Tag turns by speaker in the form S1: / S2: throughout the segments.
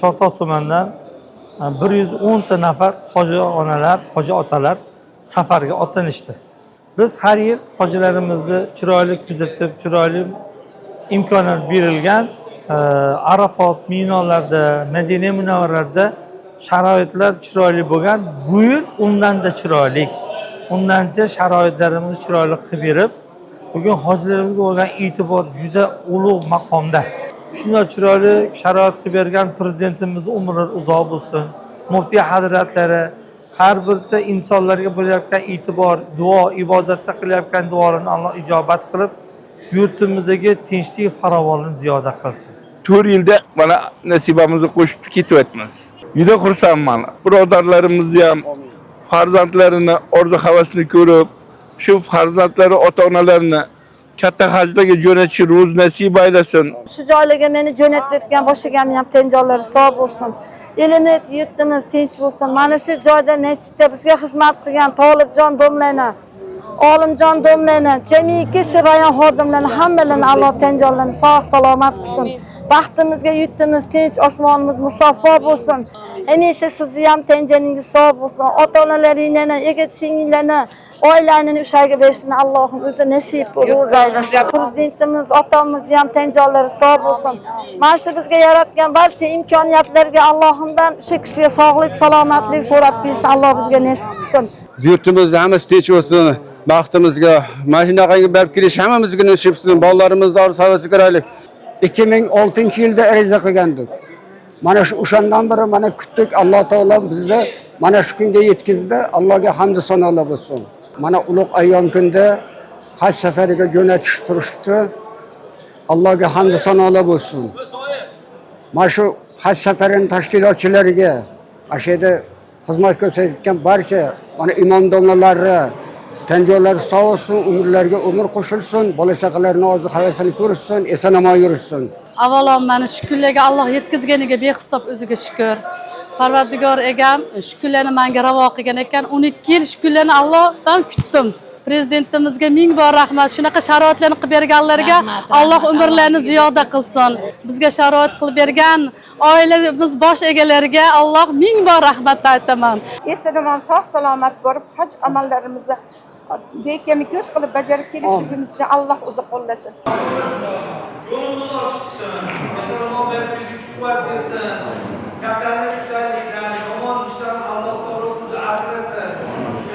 S1: Chortoq tumanidan 110 ta nafar hoji onalar, hoji otalar safarga otlanishdi. Biz har yil hojilarimizni chiroyli kuzatib, chiroyli imkoniyat berilgan Arafot, Minolarda, Madina Munavvarlarda sharoitlar chiroyli bo'lgan. Bu yil undan-da chiroyli. Undan-da sharoitlarimizni chiroyli qilib berib, bugun hojilarimizga bo'lgan e'tibor juda ulug' maqomda. Shunday chiroyli sharoit qilib bergan prezidentimiz umri uzoq bo'lsin. Muftiy hazratlari har birta insonlarga bo'layotgan e'tibor, duo, ibodatda qilayotgan duolarini Alloh ijobat qilib, yurtimizdagi tinchlik, farovonlikni ziyoda qilsin.
S2: 4 yilda mana nasibamizni qo'shib ketyapmiz. Juda xursandman. Birodarlarimizni ham farzandlarini orzu-havasini ko'rib, shu farzandlari ota-onalarini katta hajlarga jo'natishi ro'z nasib aylasin.
S3: Shu joylarga meni jo'natayotgan boshlagamni ham tenjonlari sog' bo'lsin. Elimiz, yurtimiz tinch bo'lsin. Mana shu joyda masjidda bizga xizmat qilgan Tolibjon domlani, Olimjon domlani, jamiki shu rayon xodimlarini hammalarini Alloh tenjonlarini sog' salomat qilsin. Baxtimizga yurtimiz tinch, osmonimiz musaffo bo'lsin. Hamisha sizni ham tenjoningiz sog' bo'lsin. Ota-onalaringni, yigit-singillarni, oilani ushaga berishini Allohim o'zi nasib qilsin. Prezidentimiz, otamiz ham tenjonlari sog' bo'lsin. Mana shu bizga yaratgan barcha imkoniyatlarga Allohimdan shu kishiga sog'lik, salomatlik so'rab bersin. Alloh bizga nasib qilsin.
S4: Yurtimiz hammasi tinch bo'lsin. Baxtimizga mana shunaqangi berib kelish hammamizga nasib qilsin. Bolalarimizni orzu-havasi ko'raylik. 2006-yilda ariza qilgandik. Mana shu o'shandan beri mana kutdik. Alloh taolo bizni mana shu kunga yetkazdi. Allohga hamd sanolar bo'lsin. Mana ulug' ayyom kunda haj safariga jo'natish turishdi. Allohga hamd sanolar bo'lsin. Mana shu haj safarining tashkilotchilariga, ashada xizmat ko'rsatgan barcha mana imom domlalari, tanjolar sog' bo'lsin, umrlarga umr qo'shilsin, bola chaqalarning orzu-havasini ko'rishsin, eson-omon yurishsin.
S5: Avvalo mana shu kunlarga Alloh yetkazganiga behisob o'ziga shukr. Parvardigor egam shu kunlarni menga ravo qilgan ekan. 12 yil shu kunlarni Allohdan kutdim. Prezidentimizga ming bor rahmat. Shunaqa sharoitlarni qilib berganlarga Alloh umrlarini ziyoda qilsin. Bizga sharoit qilib bergan oilamiz bosh egalariga Alloh ming bor rahmat aytaman.
S6: Eson-omon sog' salomat borib, haj amallarimizni bekami ko'z qilib bajarib kelishimiz uchun Alloh o'zi qo'llasin.
S1: Yo'limiz ochiq qilsin. Eson-omon bizga quvvat bersin. Kasallik ishlardan, yomon ishlardan Alloh taolo o'zi asrasin.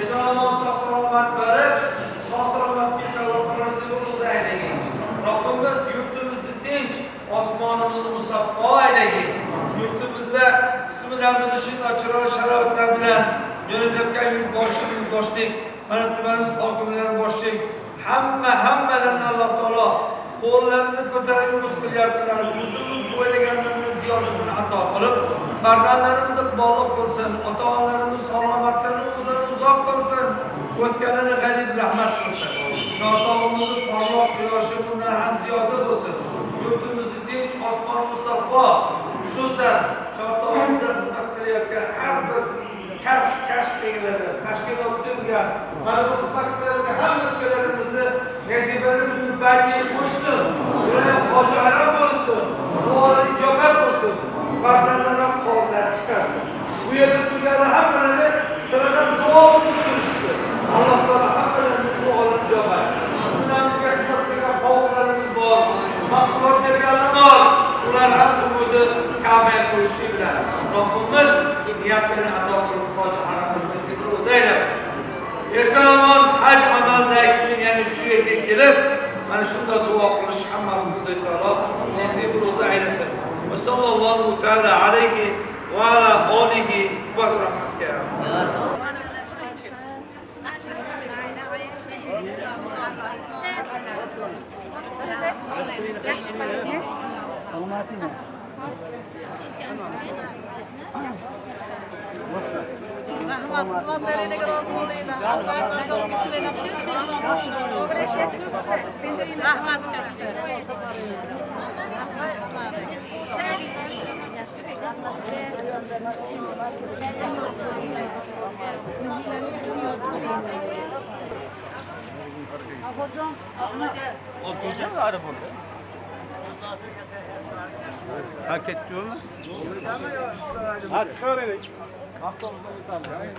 S1: Eson-omon sog' salomat berib, sog' salomatga inshaalloh nasib aylasin. Robbimiz yurtimizni tinch, osmonimizni musaffo aylasin. Yurtimizda ismlarimizni shunday chiroyli sharoitlar bilan jo'natayotgan yurtboshlik, mana tuman hokimlari boshchilik, hammadan Alloh taolo qo'llarini ko'tarib umid qilyaptilar. Yuzimiz o'ylaganlarning ziyodasini ato qilib, farzandlarimizni iqbolli qilsin, ota-onalarimiz salomatlarini umrini uzoq qilsin, o'tganini g'alib rahmat qilsin. Chortog'imizni porloq quyoshi bundan ham ziyoda bo'lsin. Yurtimizni tinch, osmon musaffo. Xususan Chortog'imizda xizmat qilayotgan har bir kasb egalari, tashkilotchilarga, mana bu xizmat qilayotgan hamma ukalarimizni nasibalarimizni bajiga qo'shsin. Ular hoji arab bo'lsin, duolar ijobat bo'lsin, farzandlar ham qo'llar chiqarsin. Bu yerda turganlar hammalari sizlardan duo qilishdi. Alloh taolo hammalarini duolarini ijobat. Bizlarga xizmat qilgan qavmlarimiz bor, mahsulot berganlar bor. Ular ham umidi kamol bo'lishi bilan Robbimiz niyatlarini ato qilib hoji arabimizni fikrlaydi. Eson-omon haj amalidan keyin yana shu yerga kelib, mana shunday duo qilish hammamizga taolo nasib qilib aylasin. Va sallallohu taala alayhi va ala alihi va
S7: Hak ediyorlar.
S1: Ha çıkar erik. Haftamızda bir tane.